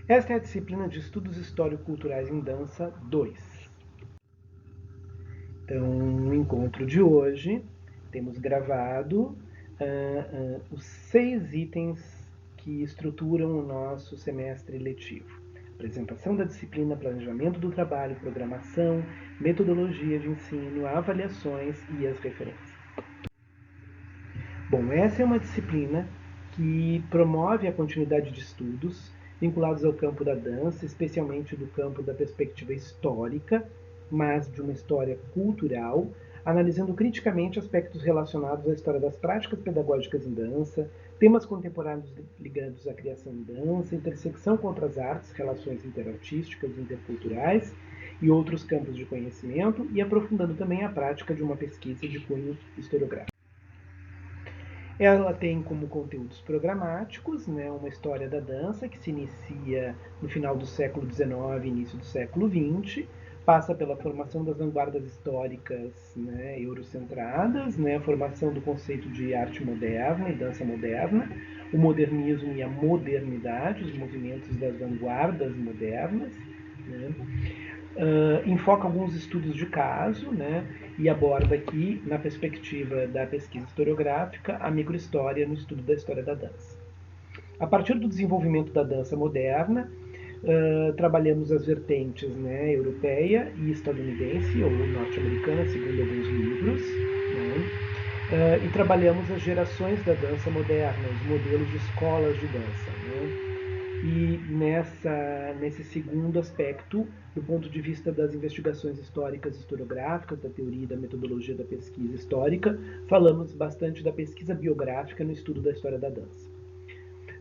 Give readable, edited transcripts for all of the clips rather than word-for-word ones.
Esta é a disciplina de Estudos Histórico-Culturais em Dança 2. Então, no encontro de hoje, temos gravado os 6 itens que estruturam o nosso semestre letivo. Apresentação da disciplina, planejamento do trabalho, programação, metodologia de ensino, avaliações e as referências. Bom, essa é uma disciplina que promove a continuidade de estudos vinculados ao campo da dança, especialmente do campo da perspectiva histórica, mas de uma história cultural, analisando criticamente aspectos relacionados à história das práticas pedagógicas em dança, temas contemporâneos ligados à criação em dança, intersecção com outras artes, relações interartísticas e interculturais e outros campos de conhecimento, e aprofundando também a prática de uma pesquisa de cunho historiográfico. Ela tem como conteúdos programáticos, né, uma história da dança que se inicia no final do século XIX e início do século XX, passa pela formação das vanguardas históricas, né, eurocentradas, né, a formação do conceito de arte moderna e dança moderna, o modernismo e a modernidade, os movimentos das vanguardas modernas, né, enfoca alguns estudos de caso, né, e aborda aqui, na perspectiva da pesquisa historiográfica, a microhistória no estudo da história da dança. A partir do desenvolvimento da dança moderna, trabalhamos as vertentes, né, europeia e estadunidense, ou norte-americana, segundo alguns livros, né, e trabalhamos as gerações da dança moderna, os modelos de escolas de dança, né. E nesse segundo aspecto, do ponto de vista das investigações históricas e historiográficas, da teoria e da metodologia da pesquisa histórica, falamos bastante da pesquisa biográfica no estudo da história da dança.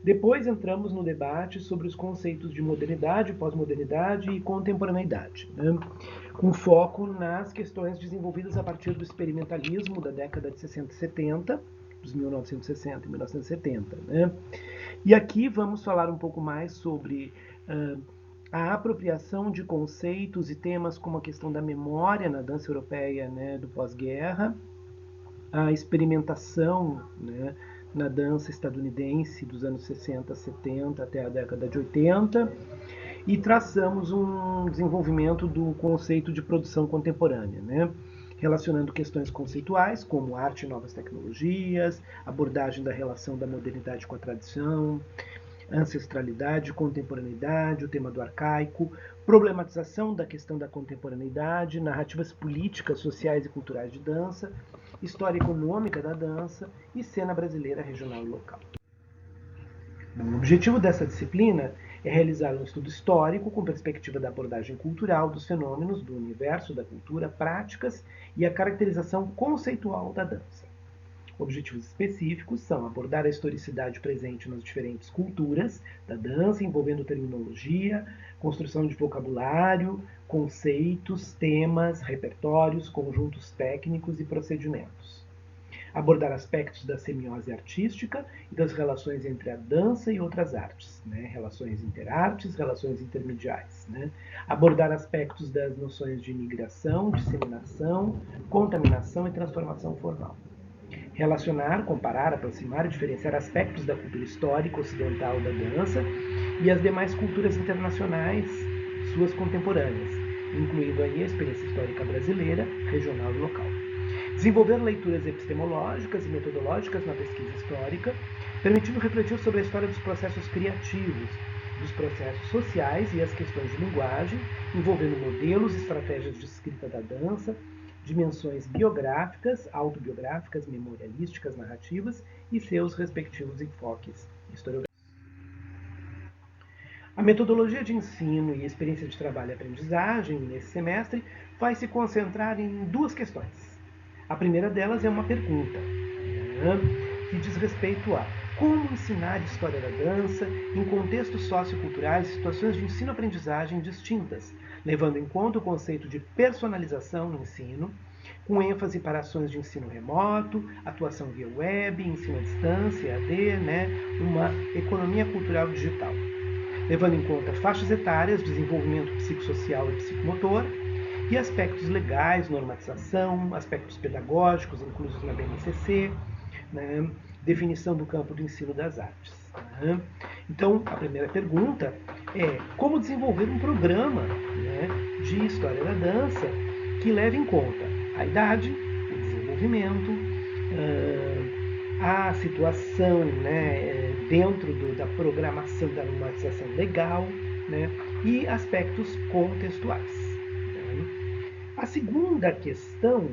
Depois entramos no debate sobre os conceitos de modernidade, pós-modernidade e contemporaneidade, né, com foco nas questões desenvolvidas a partir do experimentalismo da década de 60 e 70, dos 1960 e 1970, né. E aqui vamos falar um pouco mais sobre a apropriação de conceitos e temas como a questão da memória na dança europeia, né, do pós-guerra, a experimentação, né, na dança estadunidense dos anos 60, 70 até a década de 80, e traçamos um desenvolvimento do conceito de produção contemporânea, né, relacionando questões conceituais como arte e novas tecnologias, abordagem da relação da modernidade com a tradição, ancestralidade, contemporaneidade, o tema do arcaico, problematização da questão da contemporaneidade, narrativas políticas, sociais e culturais de dança, história econômica da dança e cena brasileira regional e local. Bom, o objetivo dessa disciplina é realizar um estudo histórico com perspectiva da abordagem cultural dos fenômenos do universo da cultura, práticas e a caracterização conceitual da dança. Objetivos específicos são abordar a historicidade presente nas diferentes culturas da dança, envolvendo terminologia, construção de vocabulário, conceitos, temas, repertórios, conjuntos técnicos e procedimentos. Abordar aspectos da semiose artística e das relações entre a dança e outras artes, né? Relações interartes, relações intermediais. Né? Abordar aspectos das noções de migração, disseminação, contaminação e transformação formal. Relacionar, comparar, aproximar e diferenciar aspectos da cultura histórica ocidental da dança e as demais culturas internacionais, suas contemporâneas, incluindo aí a experiência histórica brasileira, regional e local. Desenvolver leituras epistemológicas e metodológicas na pesquisa histórica, permitindo refletir sobre a história dos processos criativos, dos processos sociais e as questões de linguagem, envolvendo modelos e estratégias de escrita da dança, dimensões biográficas, autobiográficas, memorialísticas, narrativas e seus respectivos enfoques historiográficos. A metodologia de ensino e experiência de trabalho e aprendizagem nesse semestre vai se concentrar em 2 questões. A primeira delas é uma pergunta, né, que diz respeito a como ensinar história da dança em contextos socioculturais e situações de ensino-aprendizagem distintas, levando em conta o conceito de personalização no ensino, com ênfase para ações de ensino remoto, atuação via web, ensino à distância, EAD, né, uma economia cultural digital, levando em conta faixas etárias, desenvolvimento psicossocial e psicomotor, e aspectos legais, normatização, aspectos pedagógicos inclusos na BNCC, né, definição do campo do ensino das artes. Então, a primeira pergunta é como desenvolver um programa, né, de história da dança que leve em conta a idade, o desenvolvimento, a situação, né, dentro da programação da normalização legal, né, e aspectos contextuais. Né. A segunda questão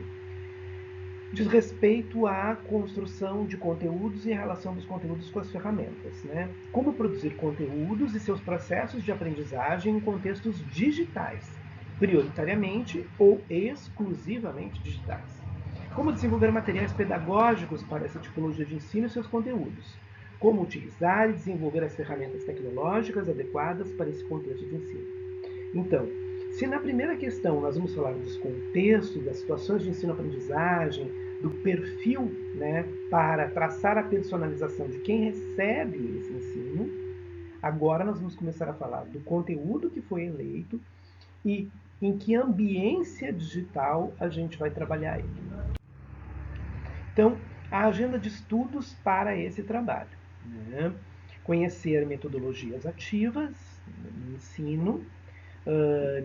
diz respeito à construção de conteúdos e a relação dos conteúdos com as ferramentas, né? Como produzir conteúdos e seus processos de aprendizagem em contextos digitais, prioritariamente ou exclusivamente digitais. Como desenvolver materiais pedagógicos para essa tipologia de ensino e seus conteúdos. Como utilizar e desenvolver as ferramentas tecnológicas adequadas para esse contexto de ensino. Então, se na primeira questão nós vamos falar dos contextos, das situações de ensino-aprendizagem, do perfil, né, para traçar a personalização de quem recebe esse ensino, agora nós vamos começar a falar do conteúdo que foi eleito e em que ambiência digital a gente vai trabalhar ele. Então, a agenda de estudos para esse trabalho. Né? Conhecer metodologias ativas no ensino,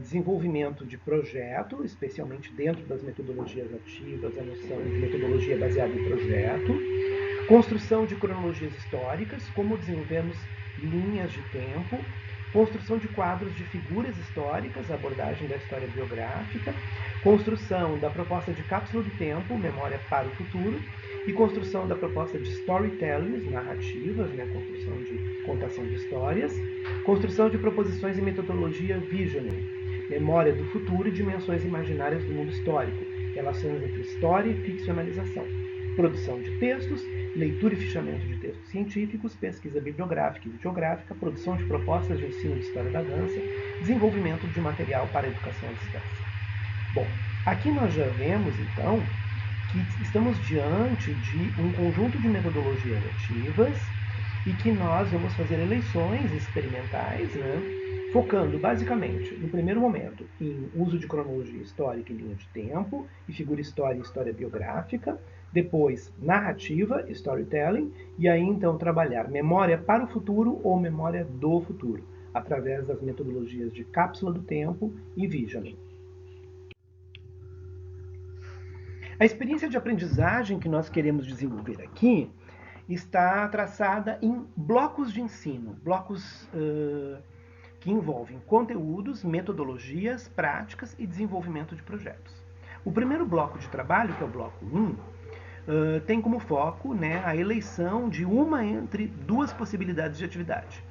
desenvolvimento de projeto, especialmente dentro das metodologias ativas, a noção de metodologia baseada em projeto, construção de cronologias históricas, como desenvolvemos linhas de tempo, construção de quadros de figuras históricas, abordagem da história biográfica, construção da proposta de cápsula do tempo, memória para o futuro, e construção da proposta de storytelling, narrativas, né, construção de contação de histórias, construção de proposições e metodologia visioning, memória do futuro e dimensões imaginárias do mundo histórico, relações entre história e ficcionalização, produção de textos, leitura e fichamento de textos científicos, pesquisa bibliográfica e videográfica, produção de propostas de ensino de história da dança, desenvolvimento de material para a educação à distância. Bom, aqui nós já vemos, então, que estamos diante de um conjunto de metodologias ativas e que nós vamos fazer eleições experimentais, né, focando basicamente, no primeiro momento, em uso de cronologia histórica e linha de tempo, e figura história e história biográfica, depois narrativa, storytelling, e aí então trabalhar memória para o futuro ou memória do futuro, através das metodologias de cápsula do tempo e visioning. A experiência de aprendizagem que nós queremos desenvolver aqui está traçada em blocos de ensino, blocos que envolvem conteúdos, metodologias, práticas e desenvolvimento de projetos. O primeiro bloco de trabalho, que é o bloco 1, tem como foco, né, a eleição de uma entre duas possibilidades de atividade.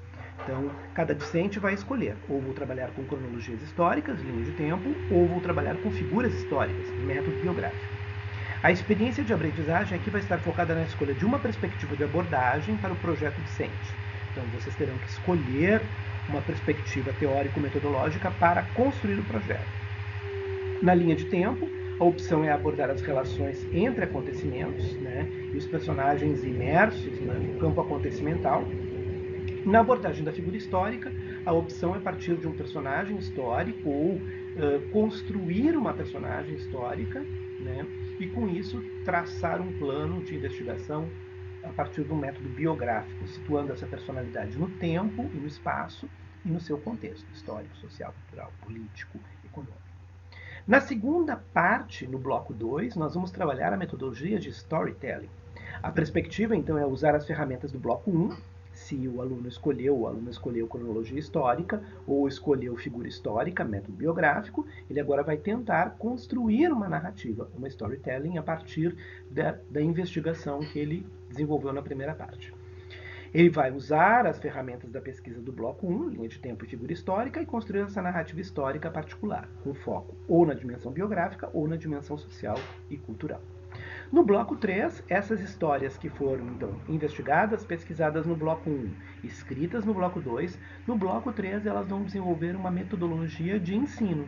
Então, cada discente vai escolher, ou vou trabalhar com cronologias históricas, linha de tempo, ou vou trabalhar com figuras históricas, método biográfico. A experiência de aprendizagem aqui vai estar focada na escolha de uma perspectiva de abordagem para o projeto discente. Então, vocês terão que escolher uma perspectiva teórico-metodológica para construir o projeto. Na linha de tempo, a opção é abordar as relações entre acontecimentos, né, e os personagens imersos, né, no campo acontecimental. Na abordagem da figura histórica, a opção é partir de um personagem histórico ou construir uma personagem histórica, né, e com isso traçar um plano de investigação a partir de um método biográfico, situando essa personalidade no tempo e no espaço e no seu contexto histórico, social, cultural, político, econômico. Na segunda parte, no bloco 2, nós vamos trabalhar a metodologia de storytelling. A perspectiva, então, é usar as ferramentas do bloco 1, se o aluno escolheu cronologia histórica ou escolheu figura histórica, método biográfico, ele agora vai tentar construir uma narrativa, uma storytelling, a partir da investigação que ele desenvolveu na primeira parte. Ele vai usar as ferramentas da pesquisa do bloco 1, linha de tempo e figura histórica, e construir essa narrativa histórica particular, com foco ou na dimensão biográfica ou na dimensão social e cultural. No bloco 3, essas histórias que foram então investigadas, pesquisadas no bloco 1, escritas no bloco 2, no bloco 3 elas vão desenvolver uma metodologia de ensino,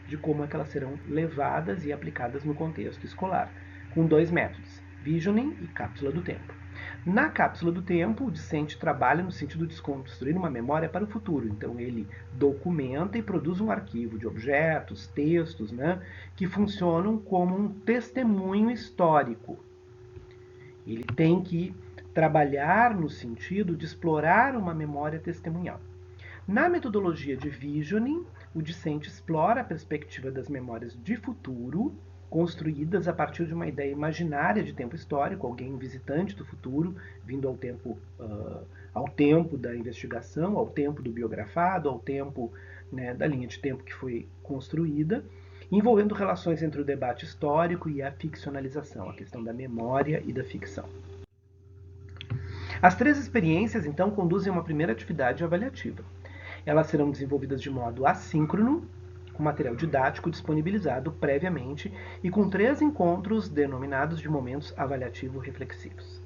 de como é que elas serão levadas e aplicadas no contexto escolar, com dois métodos, visioning e cápsula do tempo. Na cápsula do tempo, o discente trabalha no sentido de construir uma memória para o futuro. Então, ele documenta e produz um arquivo de objetos, textos, né, que funcionam como um testemunho histórico. Ele tem que trabalhar no sentido de explorar uma memória testemunhal. Na metodologia de visioning, o discente explora a perspectiva das memórias de futuro, construídas a partir de uma ideia imaginária de tempo histórico, alguém visitante do futuro, vindo ao tempo da investigação, ao tempo do biografado, ao tempo, né, da linha de tempo que foi construída, envolvendo relações entre o debate histórico e a ficcionalização, a questão da memória e da ficção. As três experiências, então, conduzem a uma primeira atividade avaliativa. Elas serão desenvolvidas de modo assíncrono, com material didático disponibilizado previamente e com 3 encontros denominados de momentos avaliativo-reflexivos.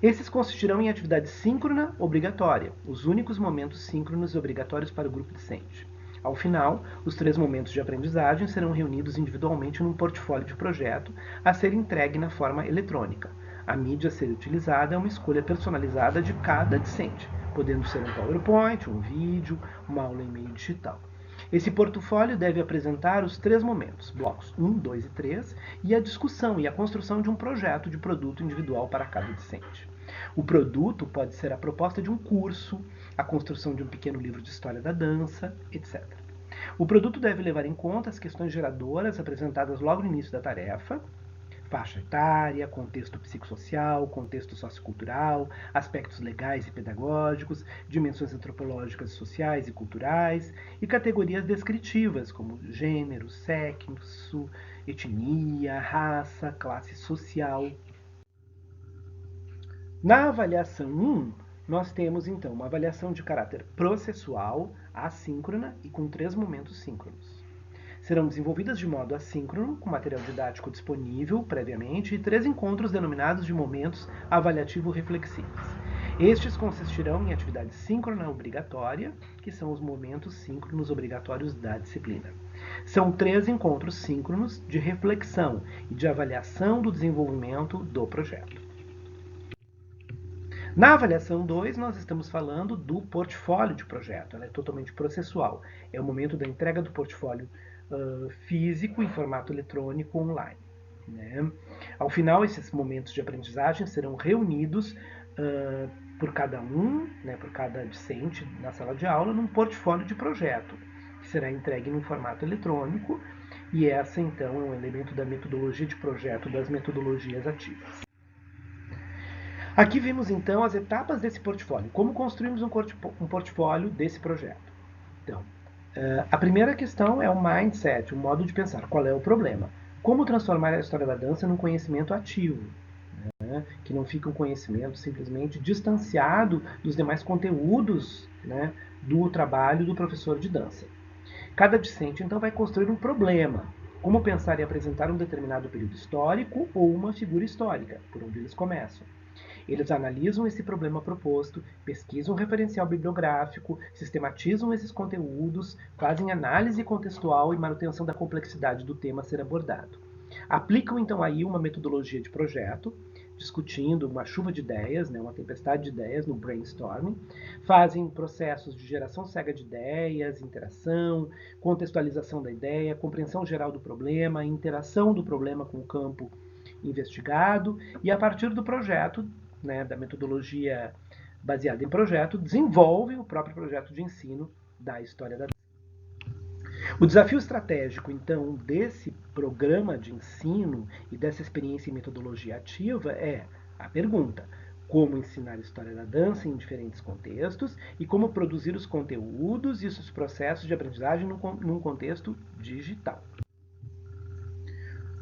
Esses consistirão em atividade síncrona obrigatória, os únicos momentos síncronos obrigatórios para o grupo discente. Ao final, os 3 momentos de aprendizagem serão reunidos individualmente num portfólio de projeto a ser entregue na forma eletrônica. A mídia a ser utilizada é uma escolha personalizada de cada discente, podendo ser um PowerPoint, um vídeo, uma aula em meio digital. Esse portfólio deve apresentar os 3 momentos, blocos 1, 2 e 3, e a discussão e a construção de um projeto de produto individual para cada discente. O produto pode ser a proposta de um curso, a construção de um pequeno livro de história da dança, etc. O produto deve levar em conta as questões geradoras apresentadas logo no início da tarefa, faixa etária, contexto psicossocial, contexto sociocultural, aspectos legais e pedagógicos, dimensões antropológicas, sociais e culturais, e categorias descritivas, como gênero, sexo, etnia, raça, classe social. Na avaliação 1, nós temos então uma avaliação de caráter processual, assíncrona e com 3 momentos síncronos. Serão desenvolvidas de modo assíncrono, com material didático disponível previamente, e 3 encontros denominados de momentos avaliativo-reflexivos. Estes consistirão em atividade síncrona obrigatória, que são os momentos síncronos obrigatórios da disciplina. São 3 encontros síncronos de reflexão e de avaliação do desenvolvimento do projeto. Na avaliação 2, nós estamos falando do portfólio de projeto. Ela é totalmente processual. É o momento da entrega do portfólio físico em formato eletrônico online. Né? Ao final, esses momentos de aprendizagem serão reunidos por cada um, né, por cada discente na sala de aula, num portfólio de projeto, que será entregue em formato eletrônico, e essa, então, é um elemento da metodologia de projeto das metodologias ativas. Aqui vimos, então, as etapas desse portfólio, como construímos um portfólio desse projeto. Então, a primeira questão é o mindset, o modo de pensar. Qual é o problema? Como transformar a história da dança num conhecimento ativo, né? Que não fica um conhecimento simplesmente distanciado dos demais conteúdos, né, do trabalho do professor de dança. Cada discente, então, vai construir um problema. Como pensar e apresentar um determinado período histórico ou uma figura histórica, por onde eles começam. Eles analisam esse problema proposto, pesquisam um referencial bibliográfico, sistematizam esses conteúdos, fazem análise contextual e manutenção da complexidade do tema a ser abordado. Aplicam então aí uma metodologia de projeto, discutindo uma chuva de ideias, né, uma tempestade de ideias no brainstorming, fazem processos de geração cega de ideias, interação, contextualização da ideia, compreensão geral do problema, interação do problema com o campo investigado, e a partir do projeto, né, da metodologia baseada em projeto, desenvolvem o próprio projeto de ensino da história da dança. O desafio estratégico, então, desse programa de ensino e dessa experiência em metodologia ativa é a pergunta: como ensinar a história da dança em diferentes contextos e como produzir os conteúdos e os processos de aprendizagem num contexto digital.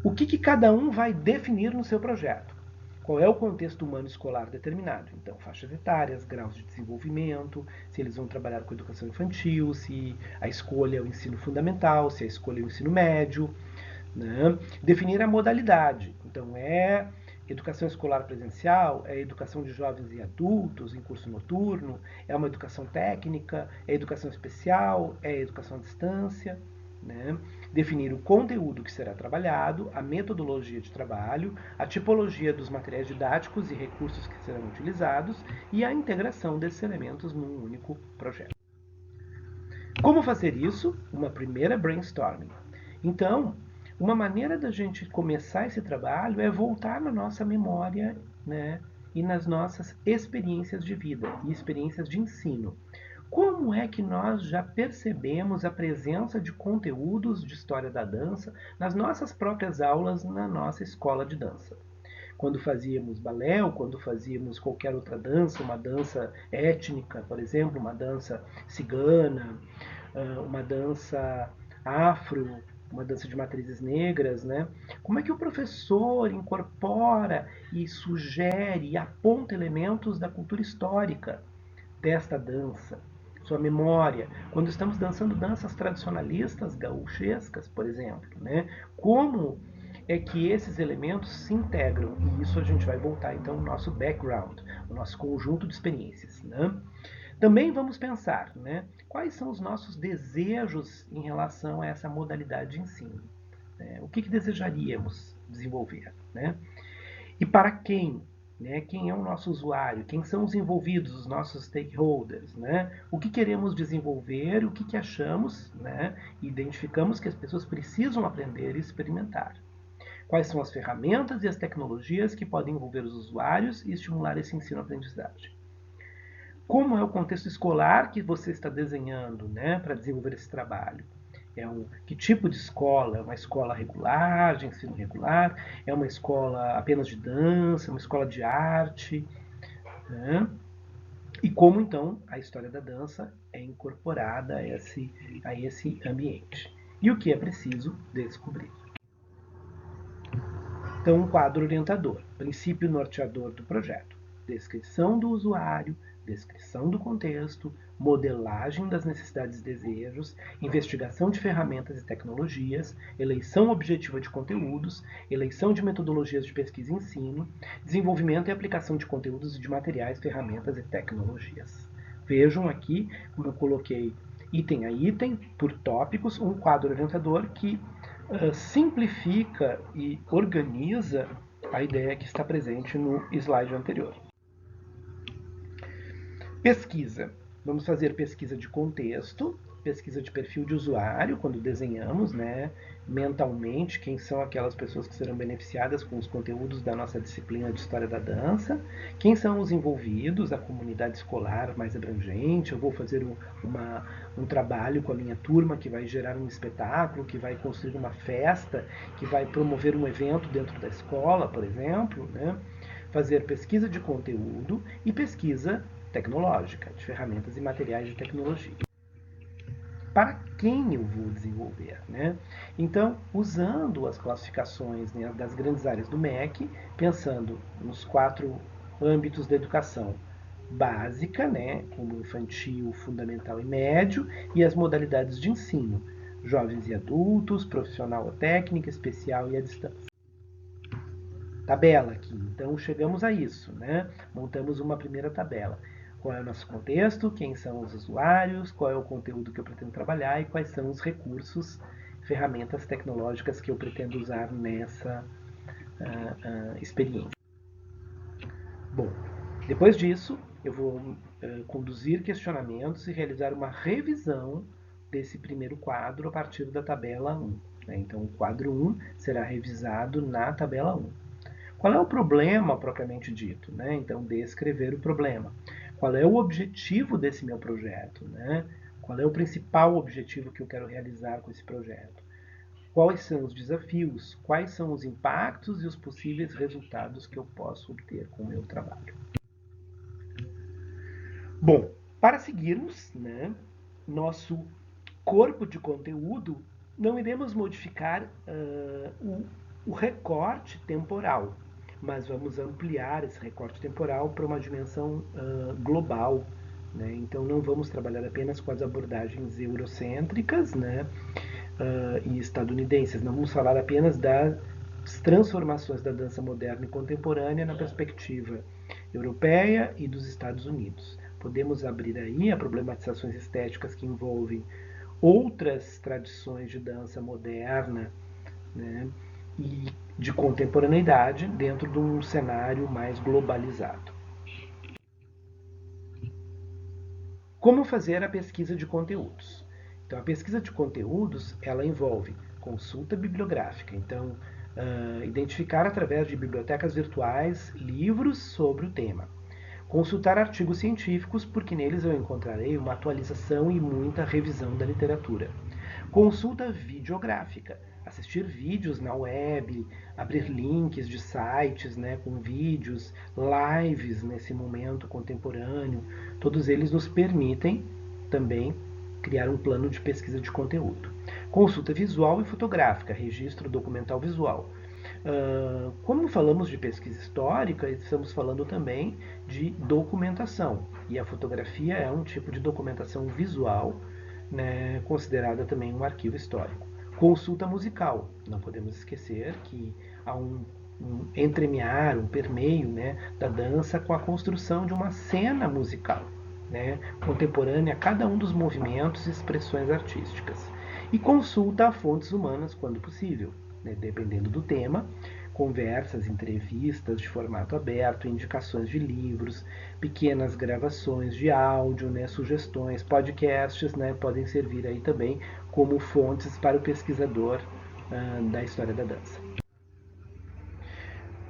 O que cada um vai definir no seu projeto? Qual é o contexto humano escolar determinado? Então, faixas etárias, graus de desenvolvimento, se eles vão trabalhar com educação infantil, se a escolha é o ensino fundamental, se a escolha é o ensino médio. Né? Definir a modalidade. Então, é educação escolar presencial, é educação de jovens e adultos em curso noturno, é uma educação técnica, é educação especial, é educação à distância. Né? Definir o conteúdo que será trabalhado, a metodologia de trabalho, a tipologia dos materiais didáticos e recursos que serão utilizados e a integração desses elementos num único projeto. Como fazer isso? Uma primeira brainstorming. Então, uma maneira da gente começar esse trabalho é voltar na nossa memória, né, e nas nossas experiências de vida e experiências de ensino. Como é que nós já percebemos a presença de conteúdos de história da dança nas nossas próprias aulas na nossa escola de dança? Quando fazíamos balé ou quando fazíamos qualquer outra dança, uma dança étnica, por exemplo, uma dança cigana, uma dança afro, uma dança de matrizes negras, né? Como é que o professor incorpora e sugere e aponta elementos da cultura histórica desta dança? Sua memória, quando estamos dançando danças tradicionalistas gaúchescas, por exemplo, né? Como é que esses elementos se integram? E isso a gente vai voltar então ao nosso background, o nosso conjunto de experiências, né? Também vamos pensar, né, quais são os nossos desejos em relação a essa modalidade de ensino. Né? O que desejaríamos desenvolver? Né? E para quem? Né? Quem é o nosso usuário? Quem são os envolvidos, os nossos stakeholders? Né? O que queremos desenvolver? O que achamos? Né? Identificamos que as pessoas precisam aprender e experimentar. Quais são as ferramentas e as tecnologias que podem envolver os usuários e estimular esse ensino-aprendizagem? Como é o contexto escolar que você está desenhando, né, para desenvolver esse trabalho? Que tipo de escola? É uma escola regular, de ensino regular? É uma escola apenas de dança? Uma escola de arte? Né? E como, então, a história da dança é incorporada a esse ambiente? E o que é preciso descobrir? Então, um quadro orientador, princípio norteador do projeto, descrição do usuário, descrição do contexto, modelagem das necessidades e desejos, investigação de ferramentas e tecnologias, eleição objetiva de conteúdos, eleição de metodologias de pesquisa e ensino, desenvolvimento e aplicação de conteúdos e de materiais, ferramentas e tecnologias. Vejam aqui como eu coloquei item a item, por tópicos, um quadro orientador que simplifica e organiza a ideia que está presente no slide anterior. Pesquisa. Vamos fazer pesquisa de contexto, pesquisa de perfil de usuário, quando desenhamos, né, mentalmente quem são aquelas pessoas que serão beneficiadas com os conteúdos da nossa disciplina de História da Dança, quem são os envolvidos, a comunidade escolar mais abrangente, eu vou fazer um trabalho com a minha turma que vai gerar um espetáculo, que vai construir uma festa, que vai promover um evento dentro da escola, por exemplo, né? Fazer pesquisa de conteúdo e pesquisa tecnológica, de ferramentas e materiais de tecnologia. Para quem eu vou desenvolver? Né? Então, usando as classificações, né, das grandes áreas do MEC, pensando nos 4 âmbitos da educação básica, né, como infantil, fundamental e médio, e as modalidades de ensino, jovens e adultos, profissional ou técnica, especial e à distância. Tabela aqui, então chegamos a isso, né? Montamos uma primeira tabela. Qual é o nosso contexto, quem são os usuários, qual é o conteúdo que eu pretendo trabalhar e quais são os recursos, ferramentas tecnológicas que eu pretendo usar nessa experiência. Bom, depois disso, eu vou conduzir questionamentos e realizar uma revisão desse primeiro quadro a partir da tabela 1. Né? Então, o quadro 1 será revisado na tabela 1. Qual é o problema propriamente dito? Né? Então, descrever o problema. Qual é o objetivo desse meu projeto? Né? Qual é o principal objetivo que eu quero realizar com esse projeto? Quais são os desafios? Quais são os impactos e os possíveis resultados que eu posso obter com o meu trabalho? Bom, para seguirmos, né, nosso corpo de conteúdo, não iremos modificar o recorte temporal, mas vamos ampliar esse recorte temporal para uma dimensão global. Né? Então, não vamos trabalhar apenas com as abordagens eurocêntricas, né, e estadunidenses, não vamos falar apenas das transformações da dança moderna e contemporânea na perspectiva europeia e dos Estados Unidos. Podemos abrir aí a problematizações estéticas que envolvem outras tradições de dança moderna, né, e de contemporaneidade dentro de um cenário mais globalizado. Como fazer a pesquisa de conteúdos? Então, a pesquisa de conteúdos, ela envolve consulta bibliográfica. Então, Identificar através de bibliotecas virtuais livros sobre o tema. Consultar artigos científicos, porque neles eu encontrarei uma atualização e muita revisão da literatura. Consulta videográfica, assistir vídeos na web, abrir links de sites, né, com vídeos, lives nesse momento contemporâneo, todos eles nos permitem também criar um plano de pesquisa de conteúdo. Consulta visual e fotográfica, registro documental visual. Como falamos de pesquisa histórica, estamos falando também de documentação. E a fotografia é um tipo de documentação visual, né, considerada também um arquivo histórico. Consulta musical. Não podemos esquecer que há um entremear, um permeio, né, da dança com a construção de uma cena musical, né, contemporânea a cada um dos movimentos e expressões artísticas. E consulta a fontes humanas quando possível, né, dependendo do tema, conversas, entrevistas de formato aberto, indicações de livros, pequenas gravações de áudio, né, sugestões, podcasts, né, podem servir aí também como fontes para o pesquisador da história da dança.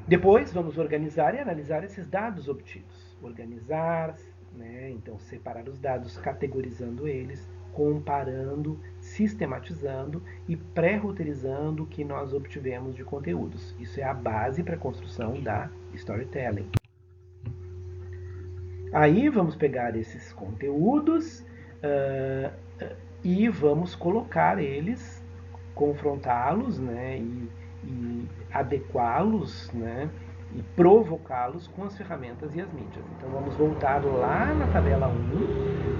Depois vamos organizar e analisar esses dados obtidos. Organizar, né, então separar os dados, categorizando eles, comparando, sistematizando e pré-roteirizando o que nós obtivemos de conteúdos. Isso é a base para a construção da storytelling. Aí vamos pegar esses conteúdos e vamos colocar eles, confrontá-los, né, e adequá-los, né, e provocá-los com as ferramentas e as mídias. Então vamos voltar lá na tabela 1,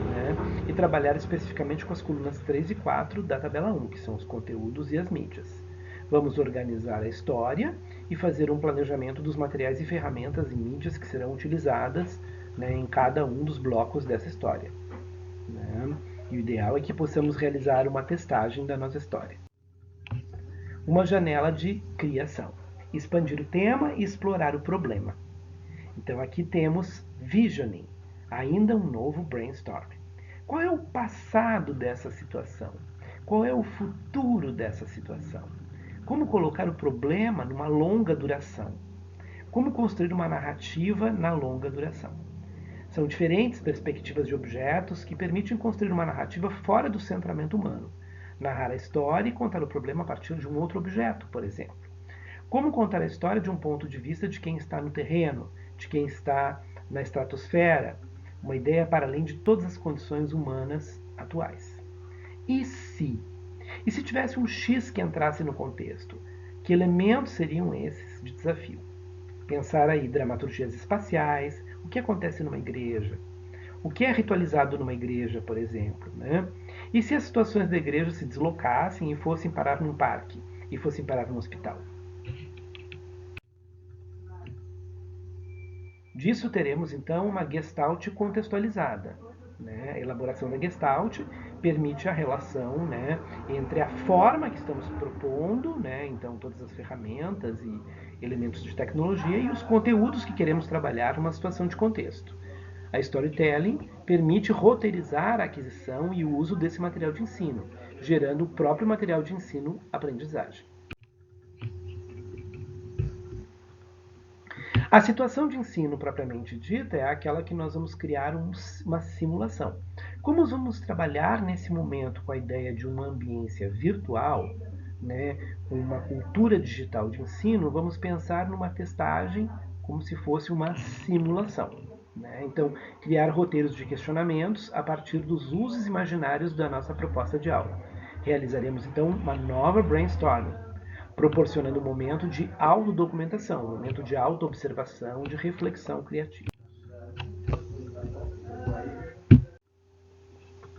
né, e trabalhar especificamente com as colunas 3 e 4 da tabela 1, que são os conteúdos e as mídias. Vamos organizar a história e fazer um planejamento dos materiais e ferramentas e mídias que serão utilizadas, né, em cada um dos blocos dessa história. Né? E o ideal é que possamos realizar uma testagem da nossa história. Uma janela de criação. Expandir o tema e explorar o problema. Então aqui temos visioning, ainda um novo brainstorm. Qual é o passado dessa situação? Qual é o futuro dessa situação? Como colocar o problema numa longa duração? Como construir uma narrativa na longa duração? São diferentes perspectivas de objetos que permitem construir uma narrativa fora do centramento humano. Narrar a história e contar o problema a partir de um outro objeto, por exemplo. Como contar a história de um ponto de vista de quem está no terreno, de quem está na estratosfera, uma ideia para além de todas as condições humanas atuais. E se? E se tivesse um X que entrasse no contexto? Que elementos seriam esses de desafio? Pensar aí dramaturgias espaciais, o que acontece numa igreja, o que é ritualizado numa igreja, por exemplo, né? E se as situações da igreja se deslocassem e fossem parar num parque, e fossem parar num hospital? Disso teremos então uma Gestalt contextualizada. Né? A elaboração da Gestalt permite a relação, né, entre a forma que estamos propondo, né, então todas as ferramentas e elementos de tecnologia, e os conteúdos que queremos trabalhar numa situação de contexto. A storytelling permite roteirizar a aquisição e o uso desse material de ensino, gerando o próprio material de ensino-aprendizagem. A situação de ensino propriamente dita é aquela que nós vamos criar uma simulação. Como vamos trabalhar nesse momento com a ideia de uma ambiência virtual, né, com uma cultura digital de ensino, vamos pensar numa testagem como se fosse uma simulação. Né? Então, criar roteiros de questionamentos a partir dos usos imaginários da nossa proposta de aula. Realizaremos então uma nova brainstorming, proporcionando um momento de autodocumentação, um momento de autoobservação, de reflexão criativa.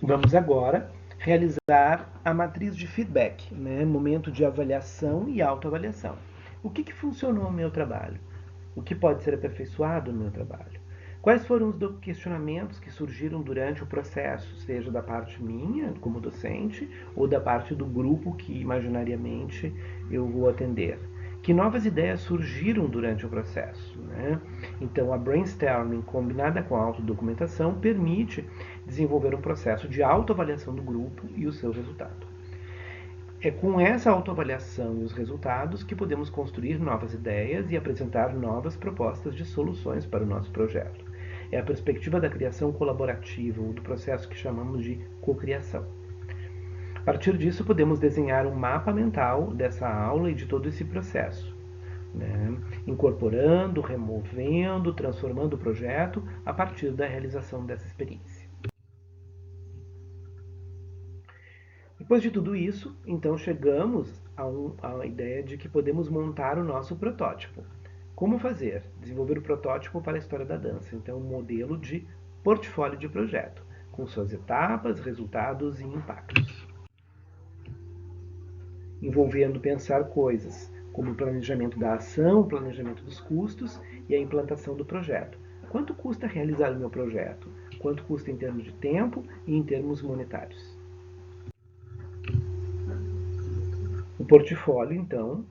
Vamos agora realizar a matriz de feedback, né? Momento de avaliação e autoavaliação. O que funcionou no meu trabalho? O que pode ser aperfeiçoado no meu trabalho? Quais foram os questionamentos que surgiram durante o processo, seja da parte minha, como docente, ou da parte do grupo que imaginariamente eu vou atender? Que novas ideias surgiram durante o processo? Né? Então, a brainstorming combinada com a autodocumentação permite desenvolver um processo de autoavaliação do grupo e o seu resultado. É com essa autoavaliação e os resultados que podemos construir novas ideias e apresentar novas propostas de soluções para o nosso projeto. É a perspectiva da criação colaborativa, ou do processo que chamamos de cocriação. A partir disso, podemos desenhar um mapa mental dessa aula e de todo esse processo, né? Incorporando, removendo, transformando o projeto a partir da realização dessa experiência. Depois de tudo isso, então chegamos à ideia de que podemos montar o nosso protótipo. Como fazer? Desenvolver o protótipo para a história da dança. Então, um modelo de portfólio de projeto, com suas etapas, resultados e impactos. Envolvendo pensar coisas como o planejamento da ação, o planejamento dos custos e a implantação do projeto. Quanto custa realizar o meu projeto? Quanto custa em termos de tempo e em termos monetários? O portfólio, então,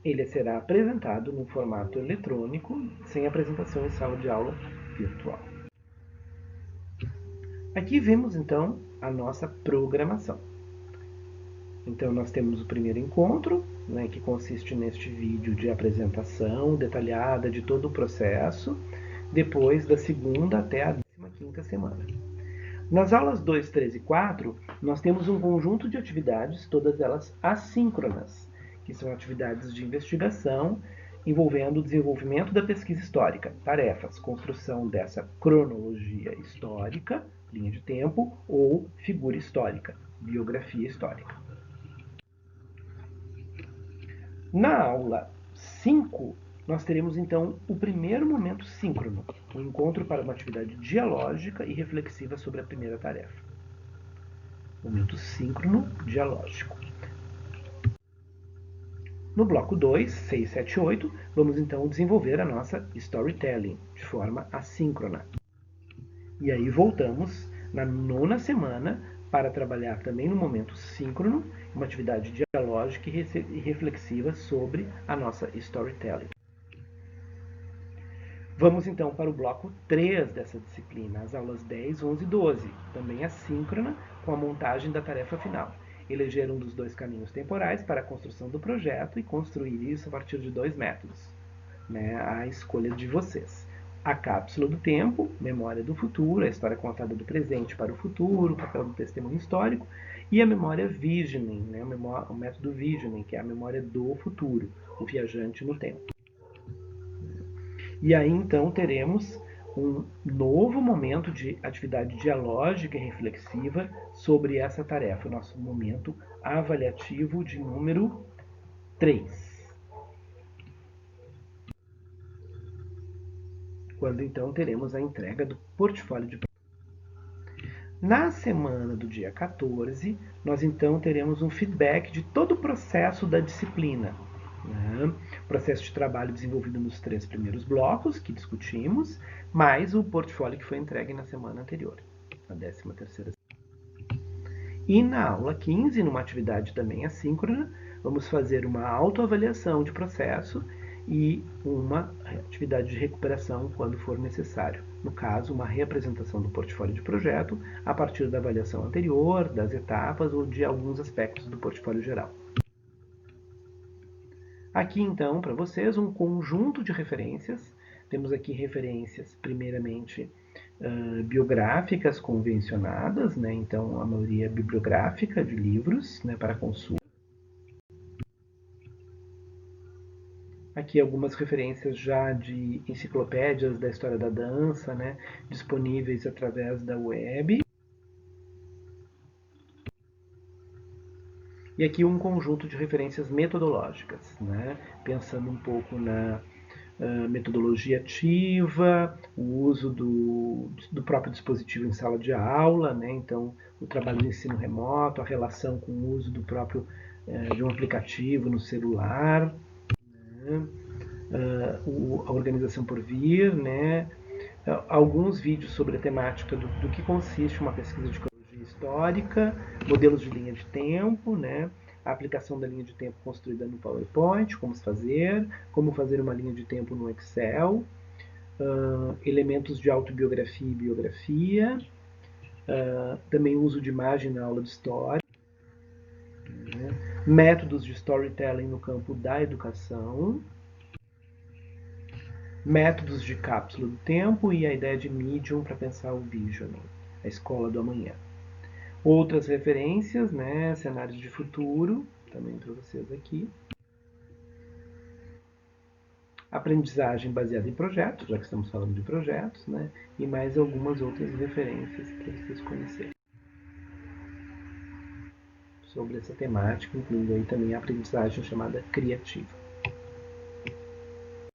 ele será apresentado no formato eletrônico, sem apresentação em sala de aula virtual. Aqui vemos, então, a nossa programação. Então, nós temos o primeiro encontro, né, que consiste neste vídeo de apresentação detalhada de todo o processo, depois da segunda até a 15ª semana. Nas aulas 2, 3 e 4, nós temos um conjunto de atividades, todas elas assíncronas, que são atividades de investigação envolvendo o desenvolvimento da pesquisa histórica, tarefas, construção dessa cronologia histórica, linha de tempo, ou figura histórica, biografia histórica. Na aula 5, nós teremos então o primeiro momento síncrono, o encontro para uma atividade dialógica e reflexiva sobre a primeira tarefa. Momento síncrono dialógico. No bloco 2, 6, 7 e 8, vamos então desenvolver a nossa storytelling de forma assíncrona. E aí voltamos na 9ª semana para trabalhar também no momento síncrono, uma atividade dialógica e reflexiva sobre a nossa storytelling. Vamos então para o bloco 3 dessa disciplina, as aulas 10, 11 e 12, também assíncrona, com a montagem da tarefa final. Eleger um dos 2 caminhos temporais para a construção do projeto e construir isso a partir de 2 métodos, né? A escolha de vocês. A cápsula do tempo, memória do futuro, a história contada do presente para o futuro, o papel do testemunho histórico, e a memória visioning, né? O método visioning, que é a memória do futuro, o viajante no tempo. E aí então teremos um novo momento de atividade dialógica e reflexiva sobre essa tarefa, o nosso momento avaliativo de número 3. Quando então teremos a entrega do portfólio de Na semana do dia 14, nós então teremos um feedback de todo o processo da disciplina. Né? Processo de trabalho desenvolvido nos 3 primeiros blocos que discutimos, mais o portfólio que foi entregue na semana anterior, na 13ª. E na aula 15, numa atividade também assíncrona, vamos fazer uma autoavaliação de processo e uma atividade de recuperação quando for necessário. No caso, uma reapresentação do portfólio de projeto a partir da avaliação anterior, das etapas ou de alguns aspectos do portfólio geral. Aqui, então, para vocês, um conjunto de referências. Temos aqui referências, primeiramente, biográficas convencionadas, né? Então, a maioria é bibliográfica de livros, né, para consulta. Aqui algumas referências já de enciclopédias da história da dança, né, disponíveis através da web. E aqui um conjunto de referências metodológicas, né, pensando um pouco na metodologia ativa, o uso do próprio dispositivo em sala de aula, né, então o trabalho de ensino remoto, a relação com o uso do próprio de um aplicativo no celular, né, a organização por vir, né, alguns vídeos sobre a temática do que consiste uma pesquisa de cronologia histórica, modelos de linha de tempo, né, a aplicação da linha de tempo construída no PowerPoint, como fazer uma linha de tempo no Excel, elementos de autobiografia e biografia, também uso de imagem na aula de história, né, métodos de storytelling no campo da educação, métodos de cápsula do tempo e a ideia de medium para pensar o visioning, a escola do amanhã. Outras referências, né, cenários de futuro, também para vocês aqui. Aprendizagem baseada em projetos, já que estamos falando de projetos, né, e mais algumas outras referências para vocês conhecerem sobre essa temática, incluindo aí também a aprendizagem chamada criativa.